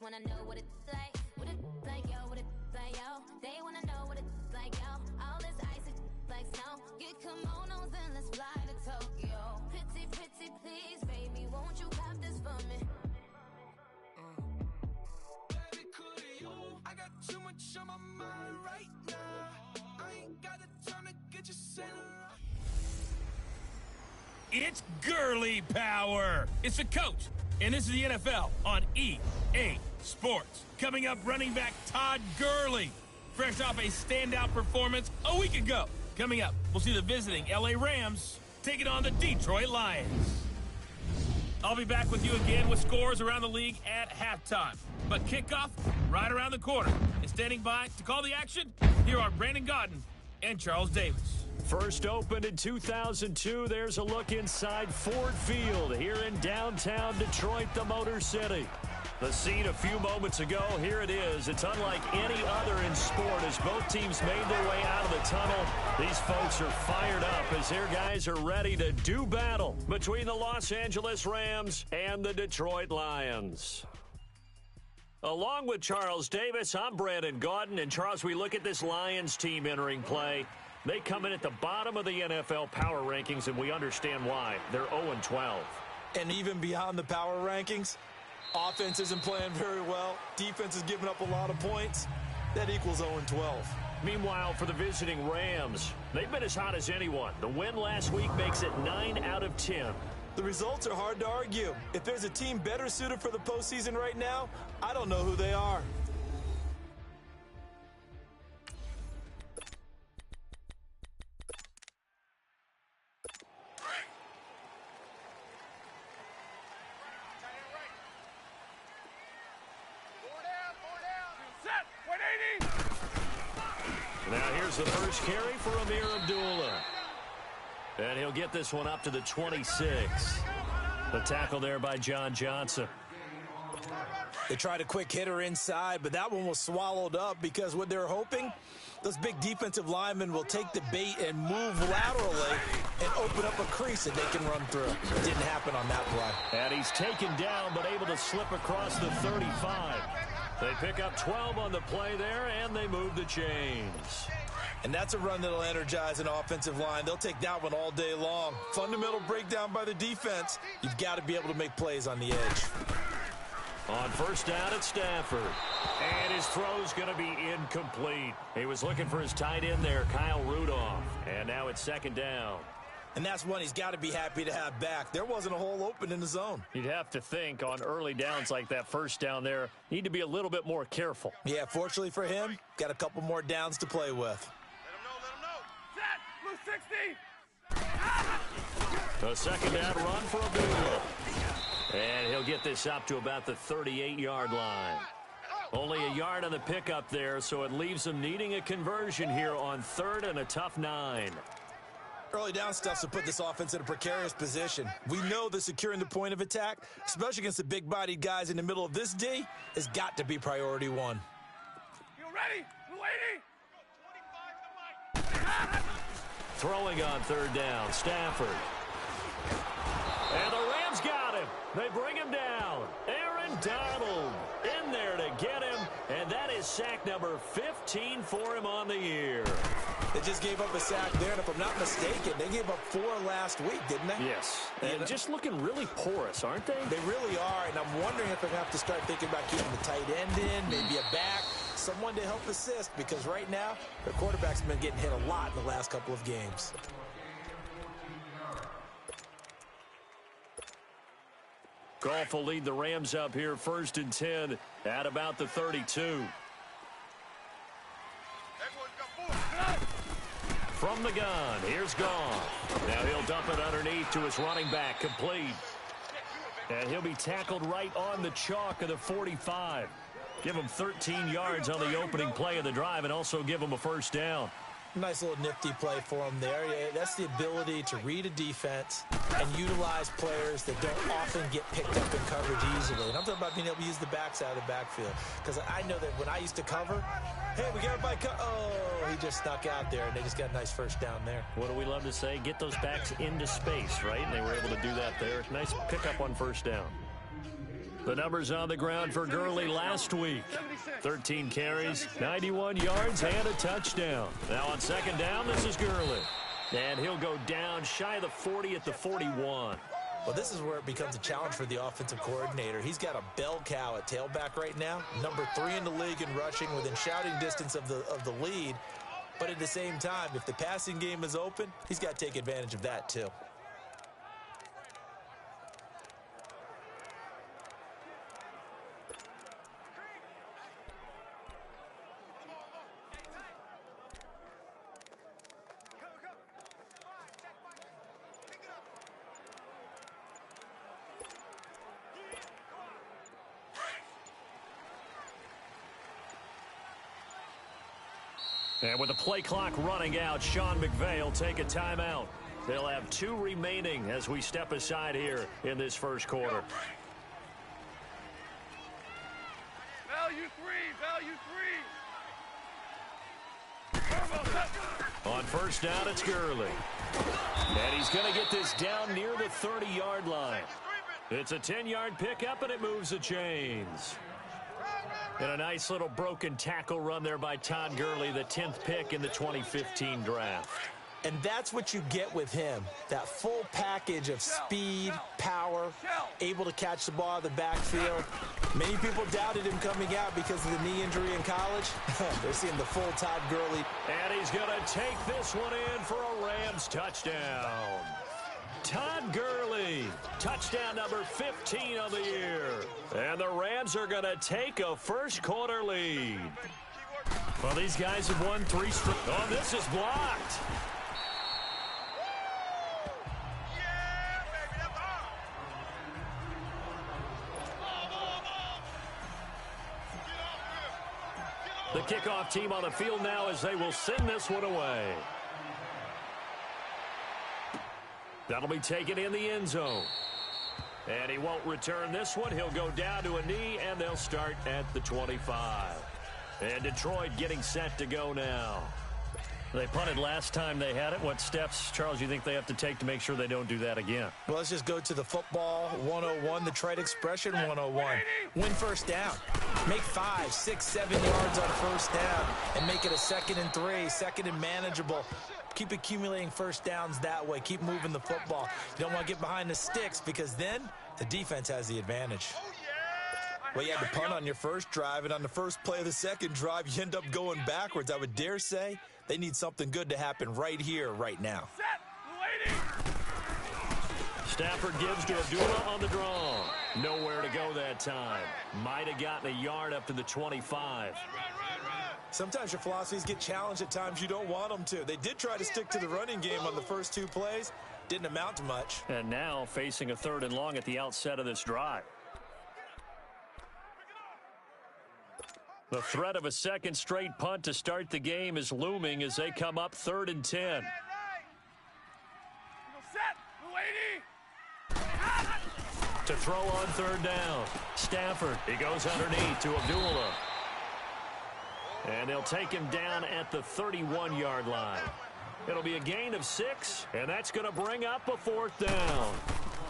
wanna know what it's like. What it's like, yo, what it's like, yo. They wanna know what it's like, yo. All this ice is like snow. Get kimonos and let's fly to Tokyo. Pretty, pretty, please, baby, won't you cop this for me? Baby, could you? I got too much on my mind right now. I ain't got the time to get you center up. It's girly power. It's the coach, and this is the NFL on EA Sports. Coming up, running back Todd Gurley, fresh off a standout performance a week ago. Coming up, we'll see the visiting LA Rams taking on the Detroit Lions. I'll be back with you again with scores around the league at halftime. But kickoff right around the corner. And standing by to call the action, here are Brandon Gaudin and Charles Davis. First opened in 2002, there's a look inside Ford Field here in downtown Detroit, the Motor City. The scene a few moments ago, here it is. It's unlike any other in sport as both teams made their way out of the tunnel. These folks are fired up as their guys are ready to do battle between the Los Angeles Rams and the Detroit Lions. Along with Charles Davis, I'm Brandon Gaudin. And Charles, we look at this Lions team entering play. They come in at the bottom of the NFL power rankings, and we understand why. They're 0-12. And even beyond the power rankings, offense isn't playing very well. Defense is giving up a lot of points. That equals 0-12. Meanwhile, for the visiting Rams, they've been as hot as anyone. The win last week makes it 9 out of 10. The results are hard to argue. If there's a team better suited for the postseason right now, I don't know who they are. Now here's the first carry for Amir Abdullah. And he'll get this one up to the 26. The tackle there by John Johnson. They tried a quick hitter inside, but that one was swallowed up because what they're hoping, those big defensive linemen will take the bait and move laterally and open up a crease that they can run through. It didn't happen on that play. And he's taken down but able to slip across the 35. They pick up 12 on the play there, and they move the chains. And that's a run that'll energize an offensive line. They'll take that one all day long. Fundamental breakdown by the defense. You've got to be able to make plays on the edge. On first down at Stafford. And his throw's going to be incomplete. He was looking for his tight end there, Kyle Rudolph. And now it's second down. And that's one he's got to be happy to have back. There wasn't a hole open in the zone. You'd have to think on early downs like that first down there, need to be a little bit more careful. Yeah, fortunately for him, got a couple more downs to play with. Set, blue 60. A second down run for Abdullah. And he'll get this up to about the 38-yard line. Only a yard on the pickup there, so it leaves them needing a conversion here on third and a tough 9. Early down stuff to put this offense in a precarious position. We know that securing the point of attack, especially against the big-bodied guys in the middle of this D, has got to be priority one. You ready, lady? Throwing on third down, Stafford. And the Rams got him. They bring him down. Aaron Donald in there to get him, and that is sack number 15 for him on the year. They just gave up a sack there, and if I'm not mistaken, they gave up 4 last week, didn't they? Yes, and just looking really porous, aren't they? They really are, and I'm wondering if they're going to have to start thinking about keeping the tight end in, maybe a back, someone to help assist, because right now, their quarterback's been getting hit a lot in the last couple of games. Goff will lead the Rams up here first and 10 at about the 32. From the gun, here's Goff. Now he'll dump it underneath to his running back, complete. And he'll be tackled right on the chalk of the 45. Give him 13 yards on the opening play of the drive and also give him a first down. Nice little nifty play for him there. Yeah, that's the ability to read a defense and utilize players that don't often get picked up in coverage easily. And I'm talking about being able to use the backs out of the backfield. Because I know that when I used to cover, hey, we got everybody oh, he just snuck out there, and they just got a nice first down there. What do we love to say? Get those backs into space, right? And they were able to do that there. Nice pickup on first down. The numbers on the ground for Gurley last week. 13 carries, 91 yards, and a touchdown. Now on second down, this is Gurley. And he'll go down shy of the 40 at the 41. Well, this is where it becomes a challenge for the offensive coordinator. He's got a bell cow at tailback right now, number 3 in the league in rushing, within shouting distance of the lead. But at the same time, if the passing game is open, he's got to take advantage of that too. And with the play clock running out, Sean McVay will take a timeout. They'll have 2 remaining as we step aside here in this first quarter. Value three. On first down, it's Gurley. And he's going to get this down near the 30-yard line. It's a 10-yard pickup, and it moves the chains. And a nice little broken tackle run there by Todd Gurley, the 10th pick in the 2015 draft. And that's what you get with him, that full package of speed, power, able to catch the ball out of the backfield. Many people doubted him coming out because of the knee injury in college. They're seeing the full Todd Gurley. And he's going to take this one in for a Rams touchdown. Todd Gurley, touchdown number 15 of the year. And the Rams are going to take a first quarter lead. Well, these guys have won 3 straight. Oh, this is blocked. The kickoff team on the field now as they will send this one away. That'll be taken in the end zone. And he won't return this one. He'll go down to a knee, and they'll start at the 25. And Detroit getting set to go now. They punted last time they had it. What steps, Charles, you think they have to take to make sure they don't do that again? Well, let's just go to the football 101, the trade expression 101. Win first down. Make 5, 6, 7 yards on first down and make it a 2nd and 3, 2nd and manageable. Keep accumulating first downs that way. Keep moving the football. You don't want to get behind the sticks because then the defense has the advantage. Well, you had to punt on your first drive, and on the first play of the second drive, you end up going backwards. I would dare say they need something good to happen right here, right now. Stafford gives to Abdullah on the draw. Nowhere to go that time. Might have gotten a yard up to the 25. Sometimes your philosophies get challenged at times you don't want them to. They did try to stick to the running game on the first 2 plays. Didn't amount to much. And now facing a 3rd and long at the outset of this drive. The threat of a second straight punt to start the game is looming as they come up 3rd and 10. To throw on 3rd down. Stafford, he goes underneath to Abdullah. And they'll take him down at the 31-yard line. It'll be a gain of 6, and that's going to bring up a 4th down.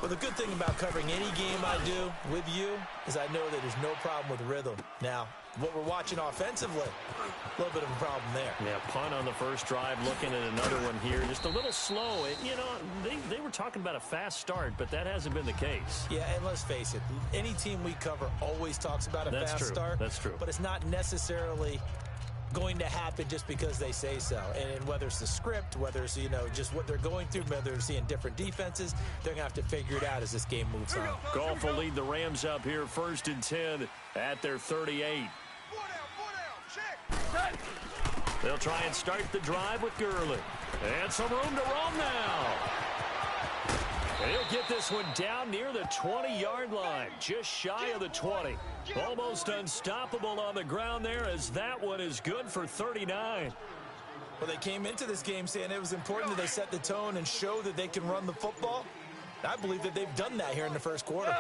Well, the good thing about covering any game I do with you is I know that there's no problem with rhythm. Now, what we're watching offensively, a little bit of a problem there. Yeah, punt on the first drive, looking at another one here. Just a little slow. You know, they were talking about a fast start, but that hasn't been the case. Yeah, and let's face it, any team we cover always talks about a fast start. That's true. But it's not necessarily going to happen just because they say so. And whether it's the script, whether it's, you know, just what they're going through, whether they're seeing different defenses, they're going to have to figure it out as this game moves on. Goff will lead the Rams up here 1st and 10 at their 38. They'll try and start the drive with Gurley. And some room to roam now. And he'll get this one down near the 20-yard line, just shy of the 20. Almost unstoppable on the ground there as that one is good for 39. Well, they came into this game saying it was important that they set the tone and show that they can run the football. I believe that they've done that here in the first quarter.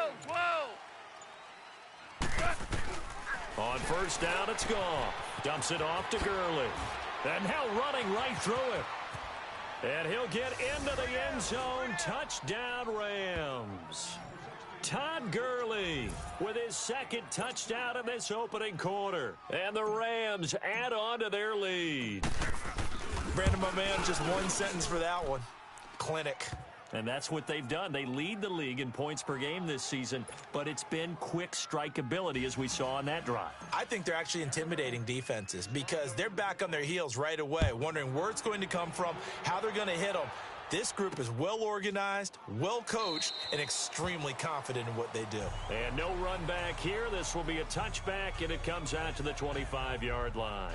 On first down, it's gone. Dumps it off to Gurley. And now running right through it. And he'll get into the end zone. Touchdown, Rams. Todd Gurley with his his second touchdown in this opening quarter. And the Rams add on to their lead. Brandon, my man, just one sentence for that one. Clinic. And that's what they've done. They lead the league in points per game this season, but it's been quick strikeability as we saw on that drive. I think they're actually intimidating defenses because they're back on their heels right away, wondering where it's going to come from, how they're going to hit them. This group is well organized, well coached, and extremely confident in what they do. And no run back here. This will be a touchback, and it comes out to the 25-yard line.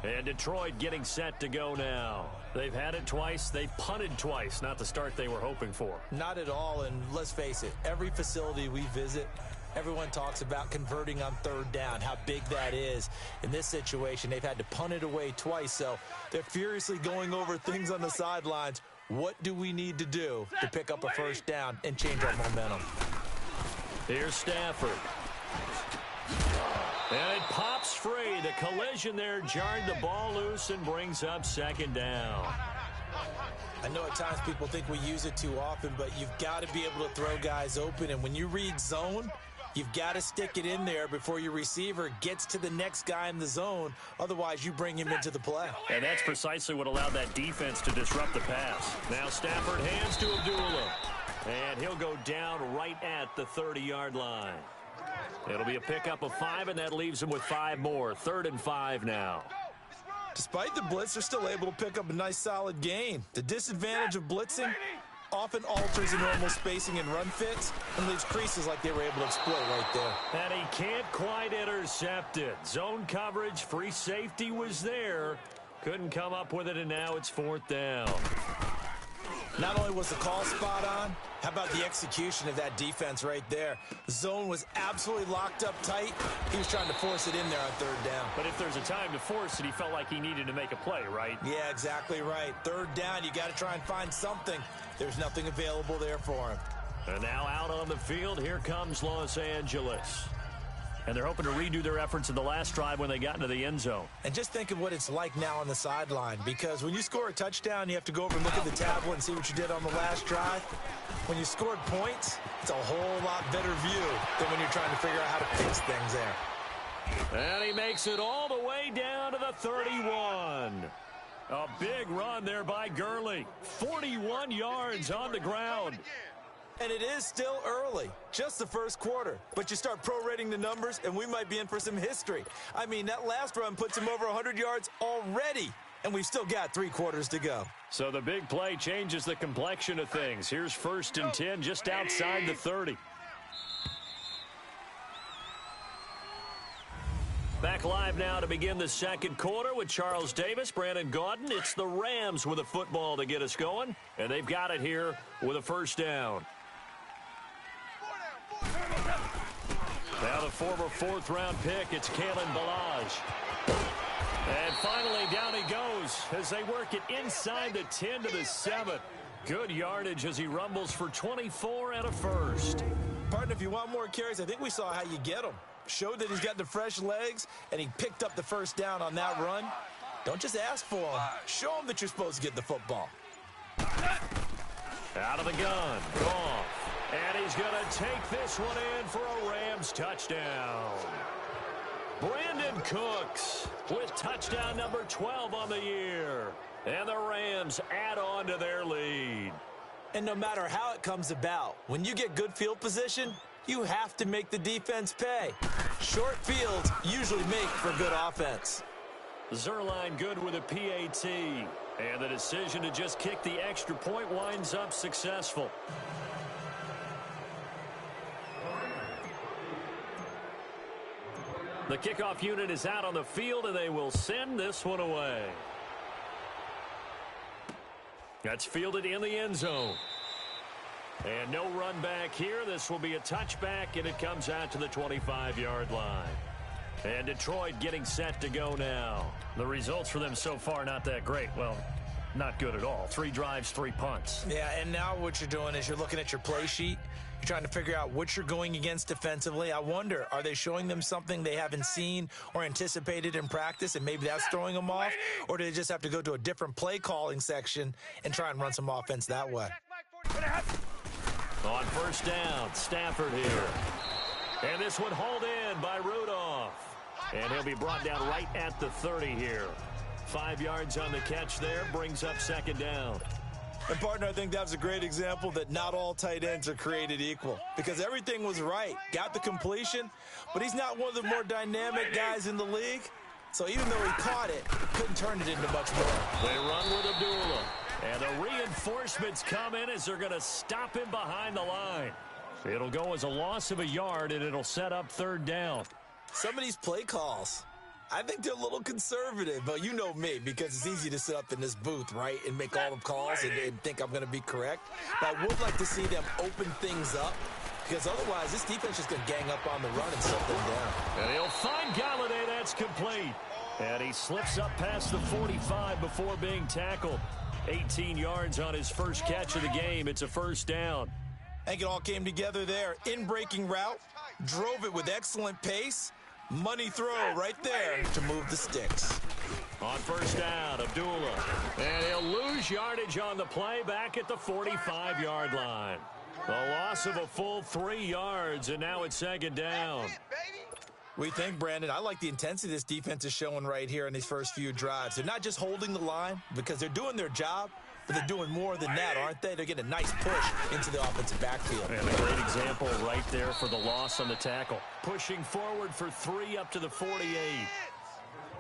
And Detroit getting set to go now. They've had it twice. They've punted twice. Not the start they were hoping for. Not at all, and let's face it, every facility we visit, everyone talks about converting on third down, how big that is. In this situation, they've had to punt it away twice, so they're furiously going over things on the sidelines. What do we need to do to pick up a first down and change our momentum? Here's Stafford. And it pops free. The collision there jarred the ball loose and brings up second down. I know at times people think we use it too often, but you've got to be able to throw guys open. And when you read zone, you've got to stick it in there before your receiver gets to the next guy in the zone. Otherwise, you bring him into the play. And that's precisely what allowed that defense to disrupt the pass. Now Stafford hands to Abdullah. And he'll go down right at the 30-yard line. It'll be a pickup of 5, and that leaves him with 5 more. 3rd and 5 now. Despite the blitz, they're still able to pick up a nice, solid gain. The disadvantage of blitzing often alters the normal spacing and run fits and leaves creases like they were able to exploit right there. And he can't quite intercept it. Zone coverage, free safety was there. Couldn't come up with it, and now it's 4th down. Not only was the call spot on, how about the execution of that defense right there? The zone was absolutely locked up tight. He was trying to force it in there on 3rd down. But if there's a time to force it, he felt like he needed to make a play, right? Yeah, exactly right. 3rd down, you got to try and find something. There's nothing available there for him. And now out on the field, here comes Los Angeles. And they're hoping to redo their efforts in the last drive when they got into the end zone. And just think of what it's like now on the sideline, because when you score a touchdown, you have to go over and look at the tablet and see what you did on the last drive. When you scored points, it's a whole lot better view than when you're trying to figure out how to fix things there. And he makes it all the way down to the 31. A big run there by Gurley. 41 yards on the ground. And it is still early, just the first quarter. But you start prorating the numbers, and we might be in for some history. I mean, that last run puts him over 100 yards already, and we've still got 3 quarters to go. So the big play changes the complexion of things. Here's 1st and 10 just outside the 30. Back live now to begin the second quarter with Charles Davis, Brandon Gaudin. It's the Rams with a football to get us going, and they've got it here with a first down. Now the former 4th-round pick, it's Kalen Ballage. And finally, down he goes as they work it inside the 10 to the 7. Good yardage as he rumbles for 24 and a first. Partner, if you want more carries, I think we saw how you get them. Showed that he's got the fresh legs, and he picked up the first down on that run. Don't just ask for him. Show him that you're supposed to get the football. Out of the gun, Goff. And he's going to take this one in for a Rams touchdown. Brandon Cooks with touchdown number 12 on the year. And the Rams add on to their lead. And no matter how it comes about, when you get good field position, you have to make the defense pay. Short fields usually make for good offense. Zerline good with a PAT. And the decision to just kick the extra point winds up successful. The kickoff unit is out on the field, and they will send this one away. That's fielded in the end zone. And no run back here. This will be a touchback, and it comes out to the 25-yard line. And Detroit getting set to go now. The results for them so far not that great. Well, not good at all. 3 drives, 3 punts. Yeah, and now what you're doing is you're looking at your play sheet. You're trying to figure out what you're going against defensively. I wonder, are they showing them something they haven't seen or anticipated in practice, and maybe that's throwing them off? Or do they just have to go to a different play calling section and try and run some offense that way? On first down, Stafford here. And this one hauled in by Rudolph. And he'll be brought down right at the 30 here. 5 yards on the catch there, brings up second down. And, partner, I think that was a great example that not all tight ends are created equal, because everything was right. Got the completion, but he's not one of the more dynamic guys in the league. So even though he caught it, couldn't turn it into much more. They run with Abdullah. And the reinforcements come in as they're going to stop him behind the line. It'll go as a loss of a yard, and it'll set up third down. Some of these play calls, I think they're a little conservative, but you know me, because it's easy to sit up in this booth, right, and make all the calls and think I'm going to be correct. But I would like to see them open things up, because otherwise this defense is going to gang up on the run and shut them down. And he'll find Galladay. That's complete. And he slips up past the 45 before being tackled. 18 yards on his first catch of the game. It's a first down. I think it all came together there. In-breaking route, drove it with excellent pace. Money throw right there to move the sticks. On first down, Abdullah. And he'll lose yardage on the play back at the 45-yard line. The loss of a full 3 yards, and now it's second down. We think, Brandon, I like the intensity this defense is showing right here in these first few drives. They're not just holding the line because they're doing their job, but they're doing more than that, aren't they? They're getting a nice push into the offensive backfield. And a great example right there for the loss on the tackle. Pushing forward for 3 up to the 48.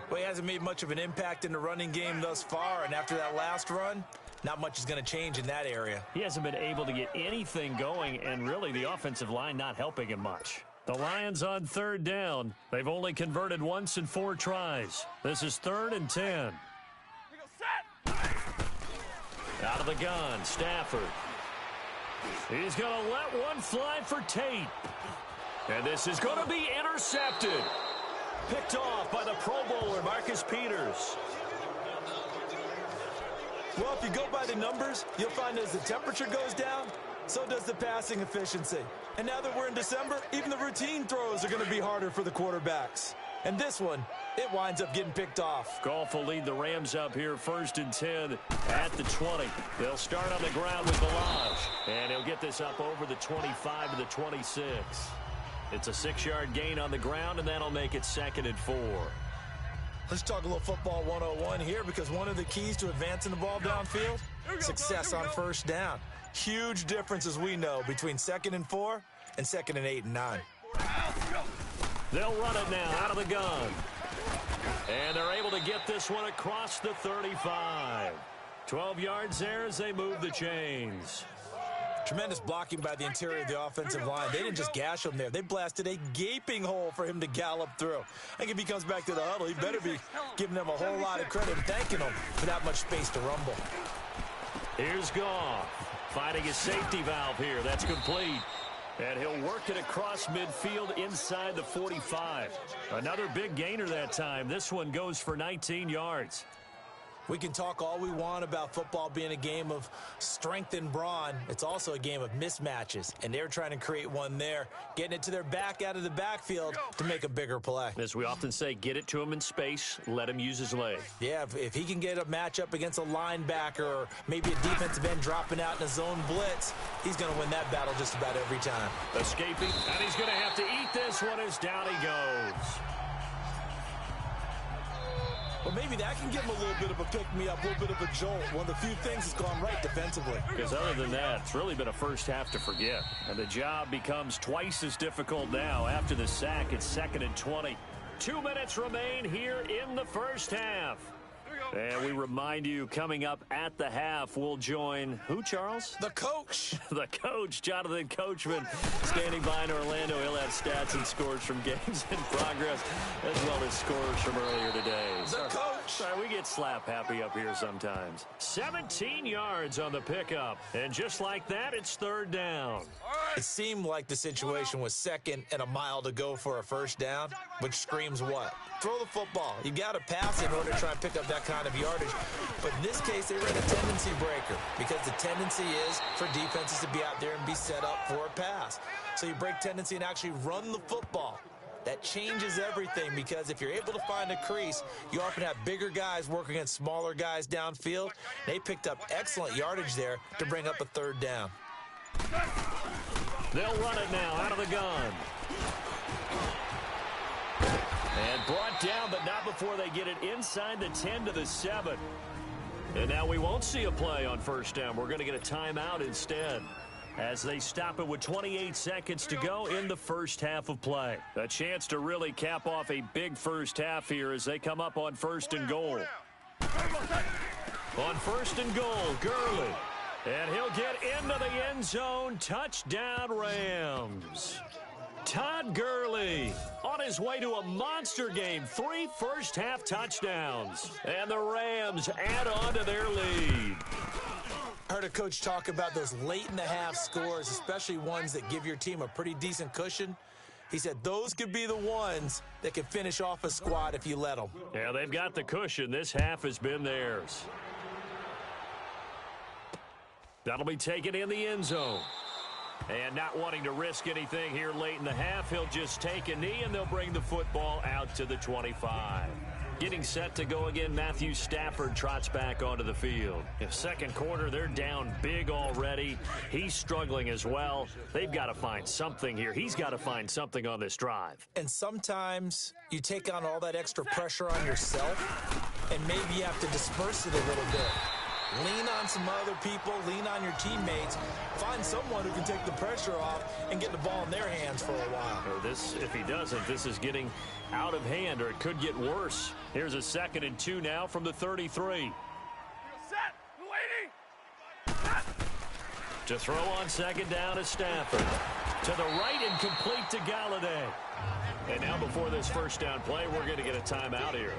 Well, he hasn't made much of an impact in the running game thus far, and after that last run, not much is going to change in that area. He hasn't been able to get anything going, and really the offensive line not helping him much. The Lions on third down. They've only converted once in 4 tries. This is 3rd and 10. Out of the gun, Stafford. He's going to let one fly for Tate. And this is going to be intercepted. Picked off by the Pro Bowler, Marcus Peters. Well, if you go by the numbers, you'll find as the temperature goes down, so does the passing efficiency. And now that we're in December, even the routine throws are going to be harder for the quarterbacks. And this one, it winds up getting picked off. Goff will lead the Rams up here 1st and 10 at the 20. They'll start on the ground with Balaj. And he'll get this up over the 25 to the 26. It's a 6-yard gain on the ground, and that'll make it 2nd and 4. Let's talk a little football 101 here, because one of the keys to advancing the ball downfield, success on first down. Huge difference, as we know, between 2nd and 4 and 2nd and 8 and 9. They'll run it now out of the gun. And they're able to get this one across the 35. 12 yards there as they move the chains. Tremendous blocking by the interior of the offensive line. They didn't just gash him there. They blasted a gaping hole for him to gallop through. I think if he comes back to the huddle, he better be giving them a whole lot of credit and thanking them for that much space to rumble. Here's Goff. Finding his safety valve here. That's complete. And he'll work it across midfield inside the 45. Another big gainer that time. This one goes for 19 yards. We can talk all we want about football being a game of strength and brawn. It's also a game of mismatches, and they're trying to create one there, getting it to their back out of the backfield to make a bigger play. As we often say, get it to him in space, let him use his leg. Yeah, if he can get a matchup against a linebacker or maybe a defensive end dropping out in a zone blitz, he's going to win that battle just about every time. Escaping, and he's going to have to eat this one as down he goes. Well, maybe that can give him a little bit of a pick-me-up, a little bit of a jolt. One of the few things that's gone right defensively. Because other than that, it's really been a first half to forget. And the job becomes twice as difficult now. After the sack, it's 2nd and 20. 2 minutes remain here in the first half. And we remind you, coming up at the half, we'll join who, Charles? The coach. The coach, Jonathan Coachman, standing by in Orlando. He'll have stats and scores from games in progress, as well as scores from earlier today. The coach. Sorry, we get slap happy up here sometimes. 17 yards on the pickup. And just like that, it's 3rd down. It seemed like the situation was 2nd and a mile to go for a first down, which screams what? Throw the football. You got to pass in order to try and pick up that kind of yardage. But in this case, they ran a tendency breaker, because the tendency is for defenses to be out there and be set up for a pass. So you break tendency and actually run the football. That changes everything, because if you're able to find a crease, you often have bigger guys working against smaller guys downfield. They picked up excellent yardage there to bring up a 3rd down. They'll run it now out of the gun. And brought down, but not before they get it inside the 10 to the 7. And now we won't see a play on first down. We're going to get a timeout instead, as they stop it with 28 seconds to go in the first half of play. A chance to really cap off a big first half here as they come up on first and goal. On first and goal, Gurley. And he'll get into the end zone. Touchdown, Rams. Todd Gurley on his way to a monster game. 3 first-half touchdowns. And the Rams add on to their lead. I heard a coach talk about those late-in-the-half scores, especially ones that give your team a pretty decent cushion. He said those could be the ones that can finish off a squad if you let them. Yeah, they've got the cushion. This half has been theirs. That'll be taken in the end zone. And not wanting to risk anything here late in the half, he'll just take a knee, and they'll bring the football out to the 25. Getting set to go again, Matthew Stafford trots back onto the field. In second quarter, they're down big already. He's struggling as well. They've got to find something here. He's got to find something on this drive. And sometimes you take on all that extra pressure on yourself, and maybe you have to disperse it a little bit. Lean on some other people, lean on your teammates, find someone who can take the pressure off and get the ball in their hands for a while. If he doesn't, this is getting out of hand, or it could get worse. Here's a 2nd and 2 now from the 33. Set, waiting. To throw on second down is Stafford. To the right and complete to Galladay. And now before this first down play, we're going to get a timeout here,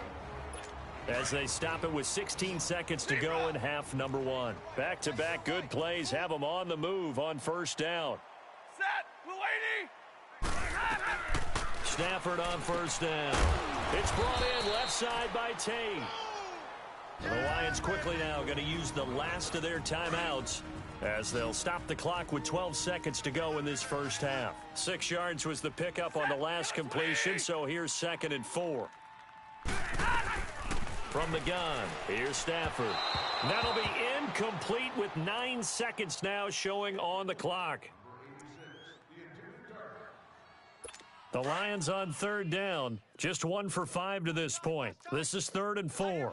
as they stop it with 16 seconds to go in half number 1. Back-to-back good plays have them on the move on first down. Set, waiting. Stafford on first down. It's brought in left side by Tate. The Lions quickly now going to use the last of their timeouts, as they'll stop the clock with 12 seconds to go in this first half. 6 yards was the pickup on the last completion, so here's 2nd and 4. From the gun, here's Stafford. That'll be incomplete with 9 seconds now showing on the clock. The Lions on third down, just 1 for 5 to this point. This is 3rd and 4.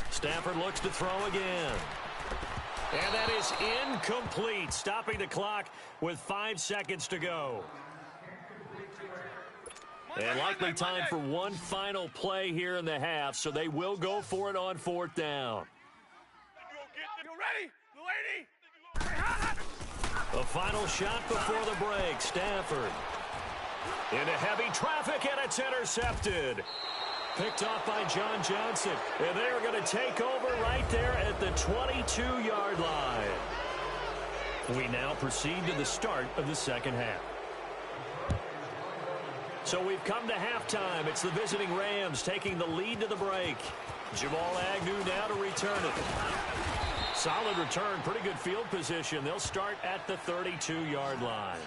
Stafford looks to throw again. And that is incomplete, stopping the clock with 5 seconds to go. And likely time for one final play here in the half, so they will go for it on 4th down. You ready, lady? The final shot before the break, Stafford. Into heavy traffic, and it's intercepted. Picked off by John Johnson. And they're going to take over right there at the 22-yard line. We now proceed to the start of the second half. So we've come to halftime. It's the visiting Rams taking the lead to the break. Jamal Agnew now to return it. Solid return, pretty good field position. They'll start at the 32-yard line.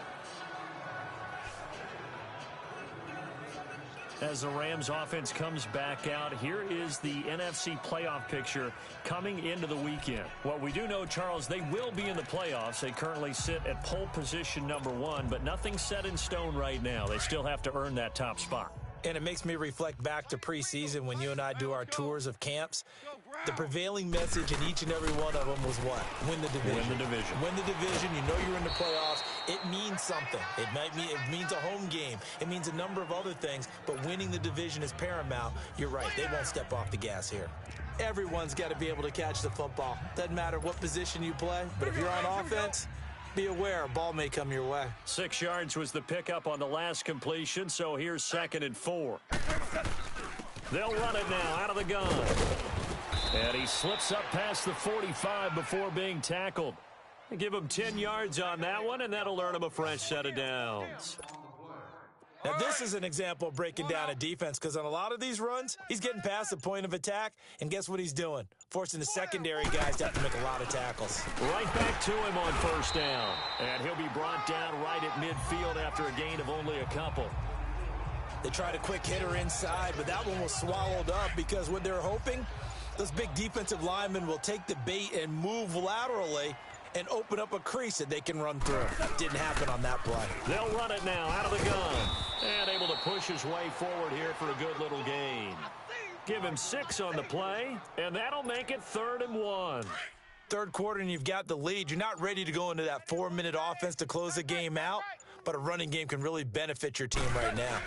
As the Rams offense comes back out, here is the NFC playoff picture coming into the weekend. What we do know, Charles, they will be in the playoffs. They currently sit at pole position number 1, but nothing's set in stone right now. They still have to earn that top spot. And it makes me reflect back to preseason when you and I do our tours of camps. The prevailing message in each and every one of them was what? Win the division. Win the division. Win the division. You know you're in the playoffs. It means something. It means a home game. It means a number of other things, but winning the division is paramount. You're right. They won't step off the gas here. Everyone's got to be able to catch the football. Doesn't matter what position you play, but if you're on offense, be aware a ball may come your way. 6 yards was the pickup on the last completion, so here's 2nd and 4. They'll run it now out of the gun. And he slips up past the 45 before being tackled. Give him 10 yards on that one, and that'll earn him a fresh set of downs. Now, this is an example of breaking down a defense, because on a lot of these runs, he's getting past the point of attack, and guess what he's doing? Forcing the secondary guys to have to make a lot of tackles. Right back to him on first down. And he'll be brought down right at midfield after a gain of only a couple. They tried a quick hitter inside, but that one was swallowed up because what they're hoping, those big defensive linemen will take the bait and move laterally and open up a crease that they can run through. Didn't happen on that play. They'll run it now out of the gun. And able to push his way forward here for a good little gain. Give him 6 on the play, and that'll make it 3rd and 1. Third quarter and you've got the lead. You're not ready to go into that 4-minute offense to close the game out, but a running game can really benefit your team right now.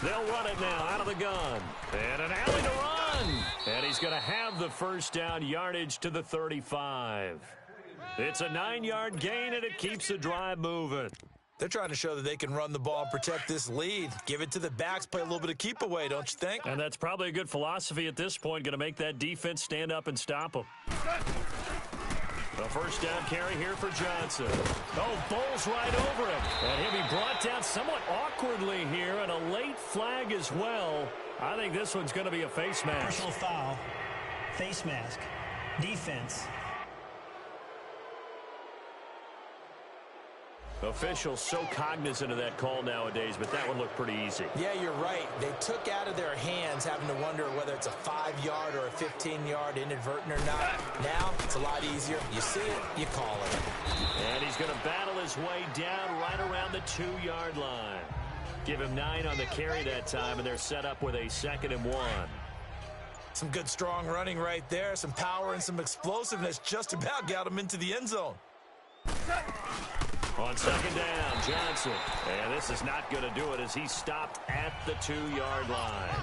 They'll run it now out of the gun. And an alley to run. And he's going to have the first down, yardage to the 35. It's a 9-yard gain, and it keeps the drive moving. They're trying to show that they can run the ball and protect this lead. Give it to the backs, play a little bit of keep away, don't you think? And that's probably a good philosophy at this point, going to make that defense stand up and stop them. The first down carry here for Johnson. Oh, bowls right over him. And he'll be brought down somewhat awkwardly here, and a late flag as well. I think this one's going to be a face mask. Personal foul, face mask, defense. Officials so cognizant of that call nowadays, but that one looked pretty easy. Yeah, you're right. They took out of their hands having to wonder whether it's a 5-yard or a 15-yard inadvertent or not. Now, it's a lot easier. You see it, you call it. And he's going to battle his way down right around the 2-yard line. Give him 9 on the carry that time, and they're set up with a 2nd and 1. Some good, strong running right there. Some power and some explosiveness just about got him into the end zone. On 2nd down, Johnson. And this is not going to do it as he stopped at the 2-yard line.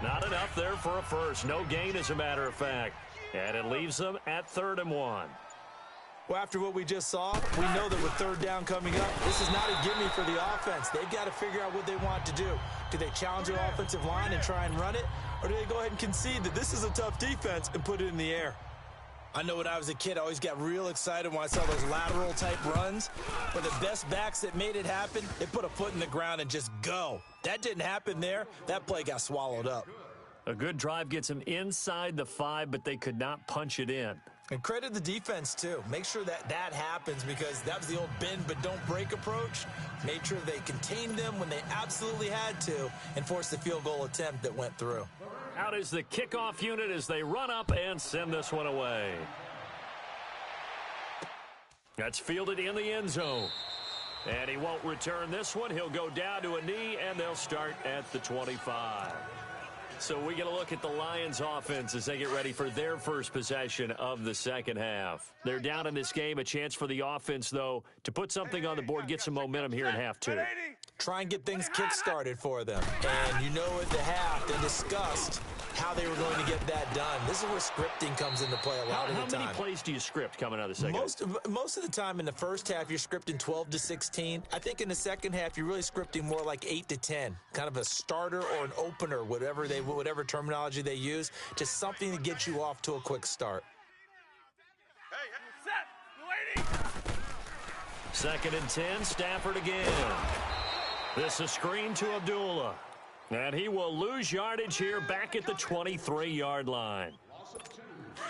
Not enough there for a first. No gain, as a matter of fact. And it leaves them at 3rd and 1. Well, after what we just saw, we know that with 3rd down coming up, this is not a gimme for the offense. They've got to figure out what they want to do. Do they challenge their offensive line and try and run it? Or do they go ahead and concede that this is a tough defense and put it in the air? I know when I was a kid, I always got real excited when I saw those lateral-type runs. But the best backs that made it happen, they put a foot in the ground and just go. That didn't happen there. That play got swallowed up. A good drive gets them inside the 5, but they could not punch it in. And credit the defense, too. Make sure that that happens because that was the old bend but don't break approach. Made sure they contained them when they absolutely had to and forced the field goal attempt that went through. Out is the kickoff unit as they run up and send this one away. That's fielded in the end zone. And he won't return this one. He'll go down to a knee, and they'll start at the 25. So we get a look at the Lions offense as they get ready for their first possession of the second half. They're down in this game. A chance for the offense, though, to put something on the board, get some momentum here in half 2. Try and get things kick-started for them. And you know at the half, they discussed how they were going to get that done. This is where scripting comes into play a lot of the time. How many plays do you script coming out of the second half? Most of the time in the first half, you're scripting 12 to 16. I think in the second half, you're really scripting more like 8 to 10. Kind of a starter or an opener, whatever terminology they use. Just something to get you off to a quick start. Set, lady. 2nd and 10, Stafford again. This is screen to Abdullah. And he will lose yardage here back at the 23-yard line.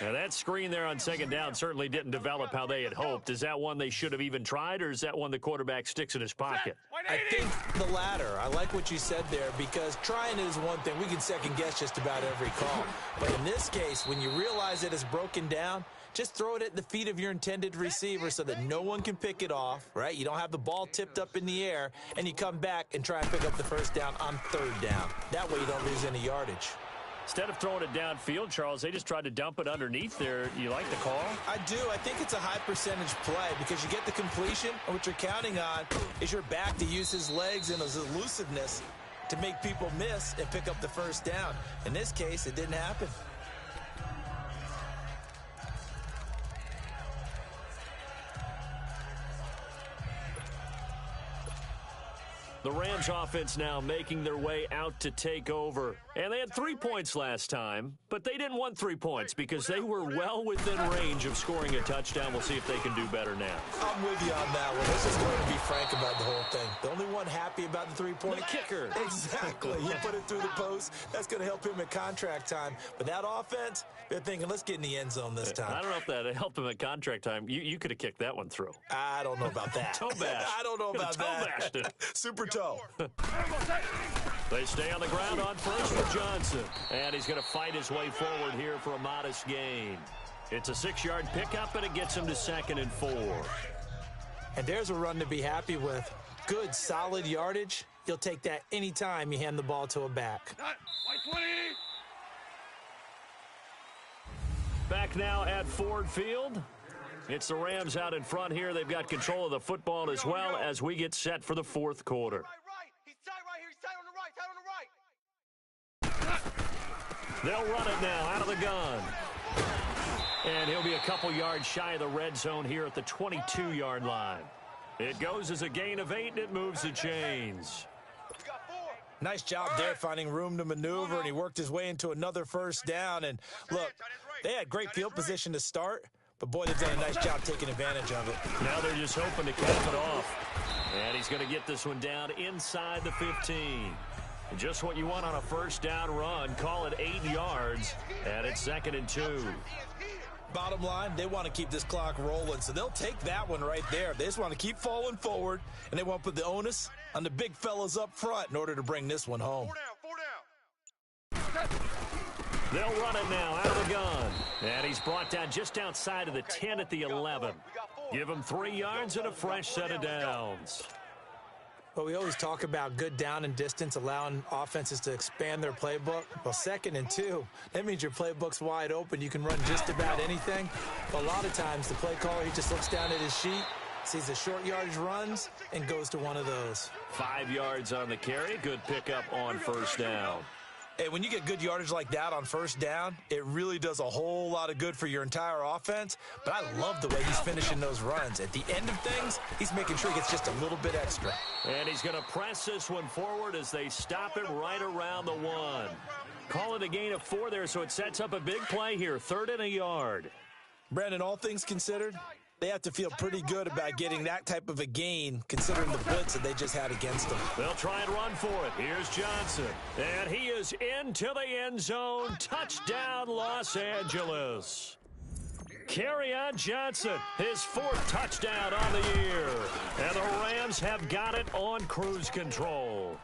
Now that screen there on 2nd down certainly didn't develop how they had hoped. Is that one they should have even tried, or is that one the quarterback sticks in his pocket? I think the latter. I like what you said there because trying is one thing. We can second guess just about every call. But in this case, when you realize that it's broken down, just throw it at the feet of your intended receiver so that no one can pick it off, right? You don't have the ball tipped up in the air, and you come back and try and pick up the first down on 3rd down. That way you don't lose any yardage. Instead of throwing it downfield, Charles, they just tried to dump it underneath there. You like the call? I do. I think it's a high percentage play because you get the completion, and what you're counting on is your back to use his legs and his elusiveness to make people miss and pick up the first down. In this case, it didn't happen. The Rams offense now making their way out to take over. And they had 3 points last time, but they didn't want 3 points because they were well within range of scoring a touchdown. We'll see if they can do better now. I'm with you on that one. Let's just go ahead and be frank about the whole thing. The only one happy about the 3-point kicker. Exactly. He put it through the post. That's going to help him at contract time. But that offense, they're thinking, let's get in the end zone this time. I don't know if that helped him at contract time. You could have kicked that one through. I don't know about that. Toe bash. I don't know about that. Toe bashed it. Super toe. They stay on the ground on first with Johnson. And he's going to fight his way forward here for a modest gain. It's a 6-yard pickup, and it gets him to 2nd and 4. And there's a run to be happy with. Good, solid yardage. You'll take that anytime you hand the ball to a back. Back now at Ford Field. It's the Rams out in front here. They've got control of the football as well as we get set for the 4th quarter. He's tight right here. He's tight on the right. They'll run it now out of the gun. And he'll be a couple yards shy of the red zone here at the 22-yard line. It goes as a gain of 8, and it moves the chains. Nice job there finding room to maneuver, and he worked his way into another first down. And look, they had great field position to start, but boy, they've done a nice job taking advantage of it. Now they're just hoping to cap it off. And he's going to get this one down inside the 15. Just what you want on a first down run. Call it 8 yards, and it's 2nd and 2. Bottom line, they want to keep this clock rolling, so they'll take that one right there. They just want to keep falling forward, and they want to put the onus on the big fellas up front in order to bring this one home. 4 down. They'll run it now out of the gun. And he's brought down just outside of the 10 at the 11. Give him 3 yards and a fresh set of downs. Well, we always talk about good down and distance, allowing offenses to expand their playbook. Well, 2nd and 2, that means your playbook's wide open. You can run just about anything. But a lot of times, the play caller, he just looks down at his sheet, sees the short yardage runs, and goes to one of those. 5 yards on the carry. Good pickup on first down. Hey, when you get good yardage like that on first down, it really does a whole lot of good for your entire offense. But I love the way he's finishing those runs. At the end of things, he's making sure he gets just a little bit extra. And he's going to press this one forward as they stop it right around the 1. Call it a gain of 4 there, so it sets up a big play here. 3rd and a yard. Brandon, all things considered, they have to feel pretty good about getting that type of a gain, considering the blitz that they just had against them. They'll try and run for it. Here's Johnson. And he is into the end zone. Touchdown, Los Angeles. Kerryon Johnson, his 4th touchdown on the year. And the Rams have got it on cruise control.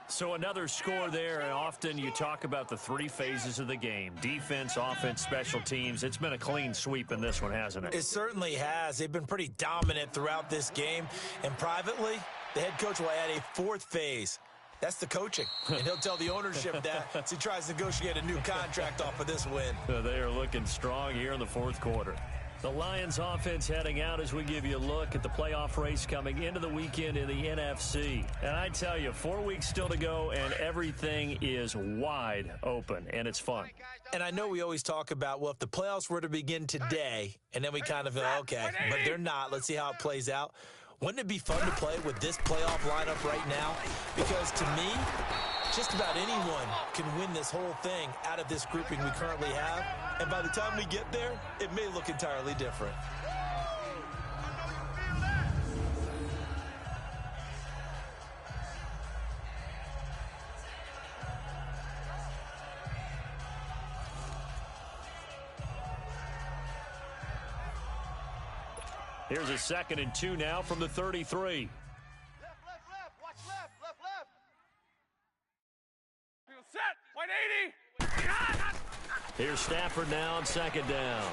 So another score there, and often you talk about the 3 phases of the game. Defense, offense, special teams. It's been a clean sweep in this one, hasn't it? It certainly has. They've been pretty dominant throughout this game. And privately, the head coach will add a 4th phase. That's the coaching. And he'll tell the ownership that as he tries to negotiate a new contract off of this win. They are looking strong here in the 4th quarter. The Lions offense heading out as we give you a look at the playoff race coming into the weekend in the NFC. And I tell you, 4 weeks still to go, and everything is wide open, and it's fun. And I know we always talk about, well, if the playoffs were to begin today, and then we kind of go, okay, but they're not. Let's see how it plays out. Wouldn't it be fun to play with this playoff lineup right now? Because to me, just about anyone can win this whole thing out of this grouping we currently have. And by the time we get there, it may look entirely different. Here's a 2nd and 2 now from the 33. Left. Watch left. Set. 180. Here's Stafford now on 2nd down.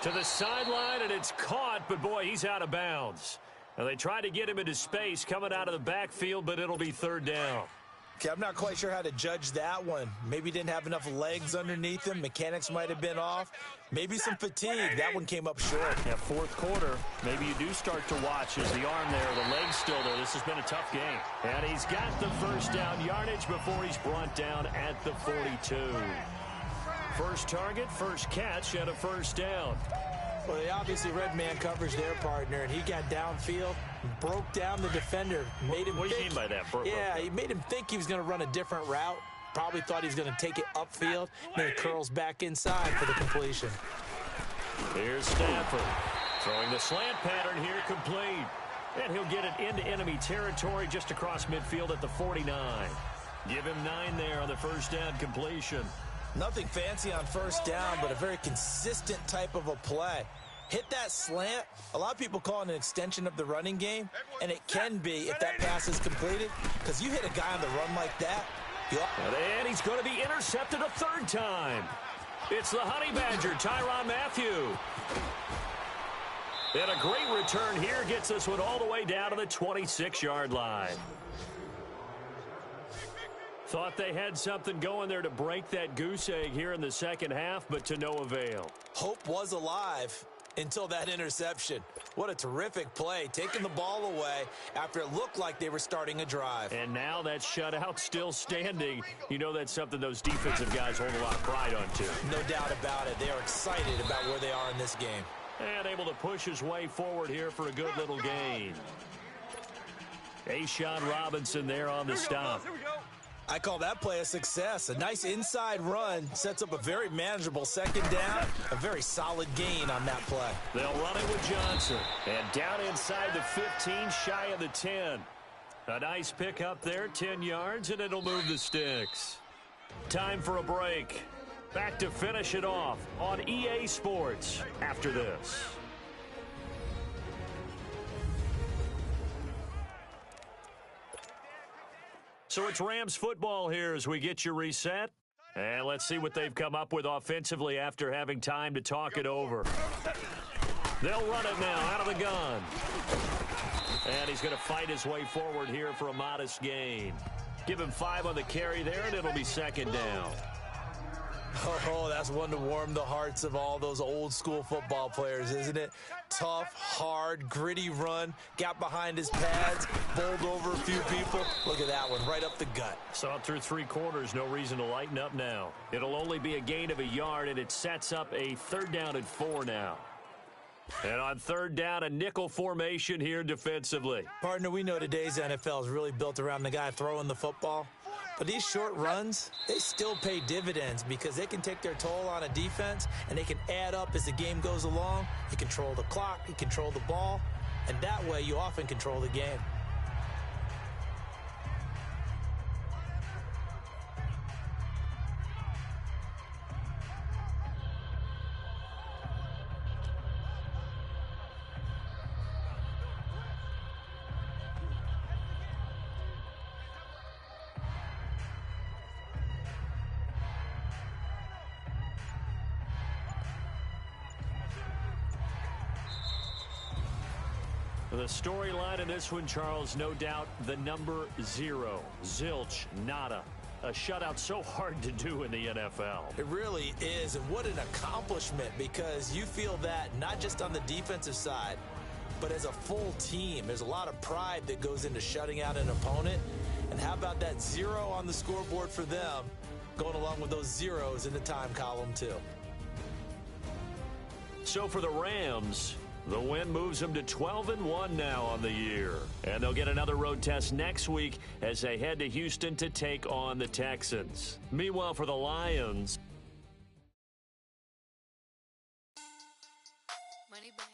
To the sideline, and it's caught, but boy, he's out of bounds. Now they tried to get him into space coming out of the backfield, but it'll be 3rd down. Okay, I'm not quite sure how to judge that one. Maybe he didn't have enough legs underneath him. Mechanics might have been off. Maybe some fatigue. That one came up short. Yeah, 4th quarter, maybe you do start to watch as the arm there, the leg's still there. This has been a tough game. And he's got the first down yardage before he's brought down at the 42. First target, first catch, and a first down. Well, they obviously read man coverage their partner, and he got downfield, broke down the defender, made him What do you think, mean by that? Yeah, he made him think he was going to run a different route. Probably thought he was going to take it upfield, then it curls back inside for the completion. Here's Stafford throwing the slant pattern here, complete. And he'll get it into enemy territory just across midfield at the 49. Give him 9 there on the first down completion. Nothing fancy on first down, but a very consistent type of a play. Hit that slant. A lot of people call it an extension of the running game, and it can be if that pass is completed, because you hit a guy on the run like that. And he's going to be intercepted a 3rd time. It's the Honey Badger, Tyrann Mathieu. And a great return here gets this one all the way down to the 26-yard line. Thought they had something going there to break that goose egg here in the second half, but to no avail. Hope was alive until that interception. What a terrific play, taking the ball away after it looked like they were starting a drive. And now that shutout still standing. You know that's something those defensive guys hold a lot of pride onto. No doubt about it. They are excited about where they are in this game. And able to push his way forward here for a good little gain. A'Shawn Robinson there on the stop. I call that play a success. A nice inside run sets up a very manageable second down. A very solid gain on that play. They'll run it with Johnson. And down inside the 15, shy of the 10. A nice pickup there, 10 yards, and it'll move the sticks. Time for a break. Back to finish it off on EA Sports after this. So it's Rams football here as we get you reset. And let's see what they've come up with offensively after having time to talk it over. They'll run it now out of the gun. And he's going to fight his way forward here for a modest gain. Give him 5 on the carry there, and it'll be second down. Oh, that's one to warm the hearts of all those old school football players, isn't it? Tough, hard, gritty run, got behind his pads, bowled over a few people. Look at that one, right up the gut. Saw it through 3 quarters, no reason to lighten up now. It'll only be a gain of a yard, and it sets up a 3rd down and 4 now. And on 3rd down, a nickel formation here defensively. Partner, we know today's NFL is really built around the guy throwing the football. But these short runs, they still pay dividends because they can take their toll on a defense and they can add up as the game goes along. You control the clock, you control the ball, and that way you often control the game. The storyline in this one, Charles, no doubt the number 0. Zilch, nada. A shutout so hard to do in the NFL. It really is, and what an accomplishment, because you feel that not just on the defensive side, but as a full team. There's a lot of pride that goes into shutting out an opponent. And how about that 0 on the scoreboard for them, going along with those zeros in the time column too. So for the Rams, the win moves them to 12-1 now on the year. And they'll get another road test next week as they head to Houston to take on the Texans. Meanwhile, for the Lions, Money back.